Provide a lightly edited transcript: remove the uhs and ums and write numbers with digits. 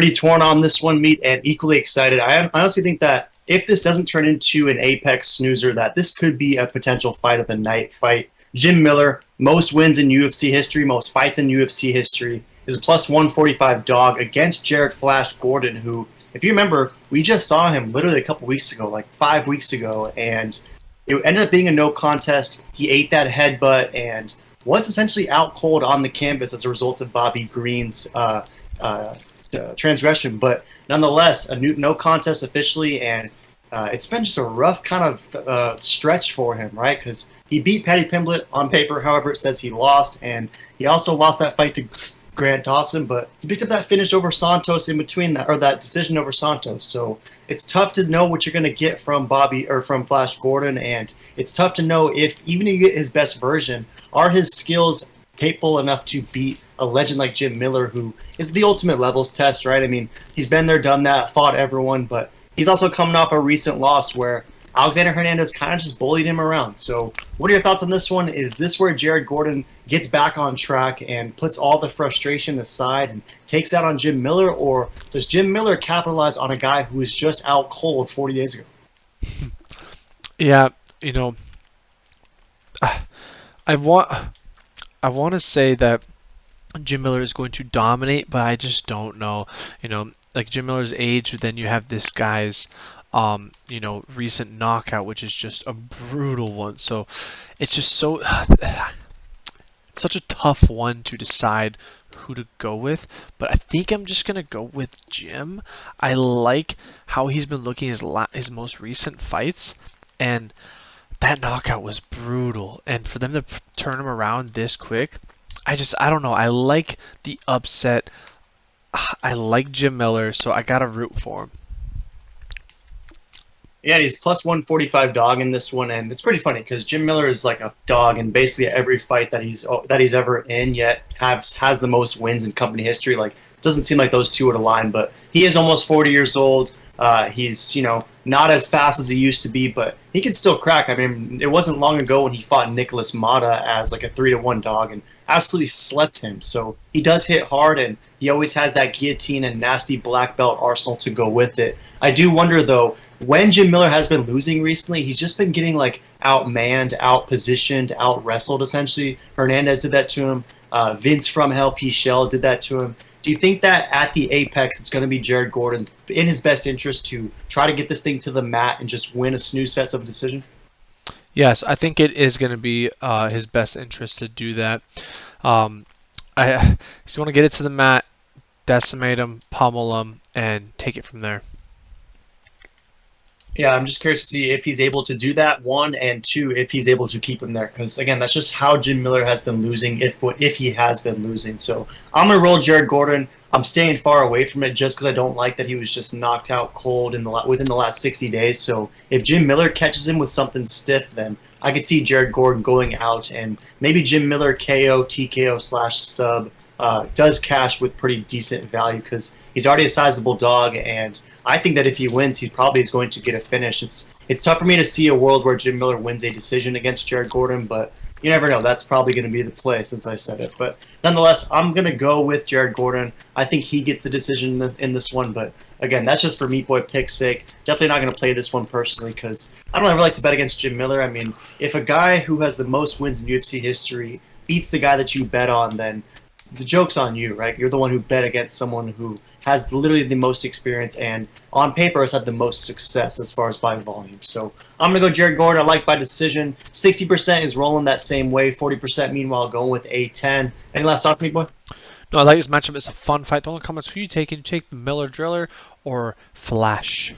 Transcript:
pretty torn on this one, Meat, and equally excited. I honestly think that if this doesn't turn into an Apex snoozer, that this could be a potential fight of the night fight. Jim Miller, most wins in UFC history, most fights in UFC history, is a plus 145 dog against Jared Flash Gordon, who, if you remember, we just saw him literally a couple weeks ago, like 5 weeks ago, and it ended up being a no contest. He ate that headbutt and was essentially out cold on the canvas as a result of Bobby Green's transgression. But nonetheless, a no contest officially, and it's been just a rough kind of stretch for him, right? Because he beat Paddy Pimblett on paper. However, it says he lost, and he also lost that fight to Grant Dawson, but he picked up that finish over Santos in between that, or that decision over Santos. So it's tough to know what you're going to get from Bobby or from Flash Gordon, and it's tough to know if, even if you get his best version, are his skills capable enough to beat a legend like Jim Miller, who is the ultimate levels test, right? I mean, he's been there, done that, fought everyone, but he's also coming off a recent loss where Alexander Hernandez kind of just bullied him around. So what are your thoughts on this one? Is this where Jared Gordon gets back on track and puts all the frustration aside and takes that on Jim Miller, or does Jim Miller capitalize on a guy who was just out cold 40 days ago? Yeah, you know, I want to say that Jim Miller is going to dominate, but I just don't know. You know, like Jim Miller's age, then you have this guy's you know, recent knockout, which is just a brutal one. So it's just so such a tough one to decide who to go with. But I think I'm just gonna go with Jim. I like how he's been looking his most recent fights, and that knockout was brutal. And for them to turn him around this quick, I don't know. I like the upset. I like Jim Miller, so I gotta root for him. Yeah, he's plus 145 dog in this one, and it's pretty funny because Jim Miller is like a dog in basically every fight that he's ever in, yet has the most wins in company history. Like, it doesn't seem like those two would align, but he is almost 40 years old. He's, you know, not as fast as he used to be, but he can still crack. I mean, it wasn't long ago when he fought Nicholas Mata as like a 3-1 dog and absolutely slept him. So he does hit hard, and he always has that guillotine and nasty black belt arsenal to go with it. I do wonder, though, when Jim Miller has been losing recently, he's just been getting like outmanned, outpositioned, out-wrestled, essentially. Hernandez did that to him. Vince from Hell P. Shell did that to him. Do you think that at the apex, it's going to be Jared Gordon's in his best interest to try to get this thing to the mat and just win a snooze fest of a decision? Yes, I think it is going to be his best interest to do that. He's going to get it to the mat, decimate him, pummel him, and take it from there. Yeah, I'm just curious to see if he's able to do that, one, and two, if he's able to keep him there. Because, again, that's just how Jim Miller has been losing, if he has been losing. So I'm going to roll Jared Gordon. I'm staying far away from it just because I don't like that he was just knocked out cold within the last 60 days. So if Jim Miller catches him with something stiff, then I could see Jared Gordon going out, and maybe Jim Miller KO, TKO / sub does cash with pretty decent value because he's already a sizable dog, and I think that if he wins, he probably is going to get a finish. It's tough for me to see a world where Jim Miller wins a decision against Jared Gordon, but you never know. That's probably going to be the play since I said it. But nonetheless, I'm going to go with Jared Gordon. I think he gets the decision in this one, but again, that's just for Meat Boy pick's sake. Definitely not going to play this one personally because I don't ever like to bet against Jim Miller. I mean, if a guy who has the most wins in UFC history beats the guy that you bet on, then the joke's on you, right? You're the one who bet against someone who has literally the most experience and on paper has had the most success as far as by volume. So I'm going to go Jared Gordon. I like by decision. 60% is rolling that same way. 40% meanwhile going with A10. Any last thoughts, Meat Boy? No, I like this matchup. It's a fun fight. Don't comments who you take. You take the Miller Driller or Flash.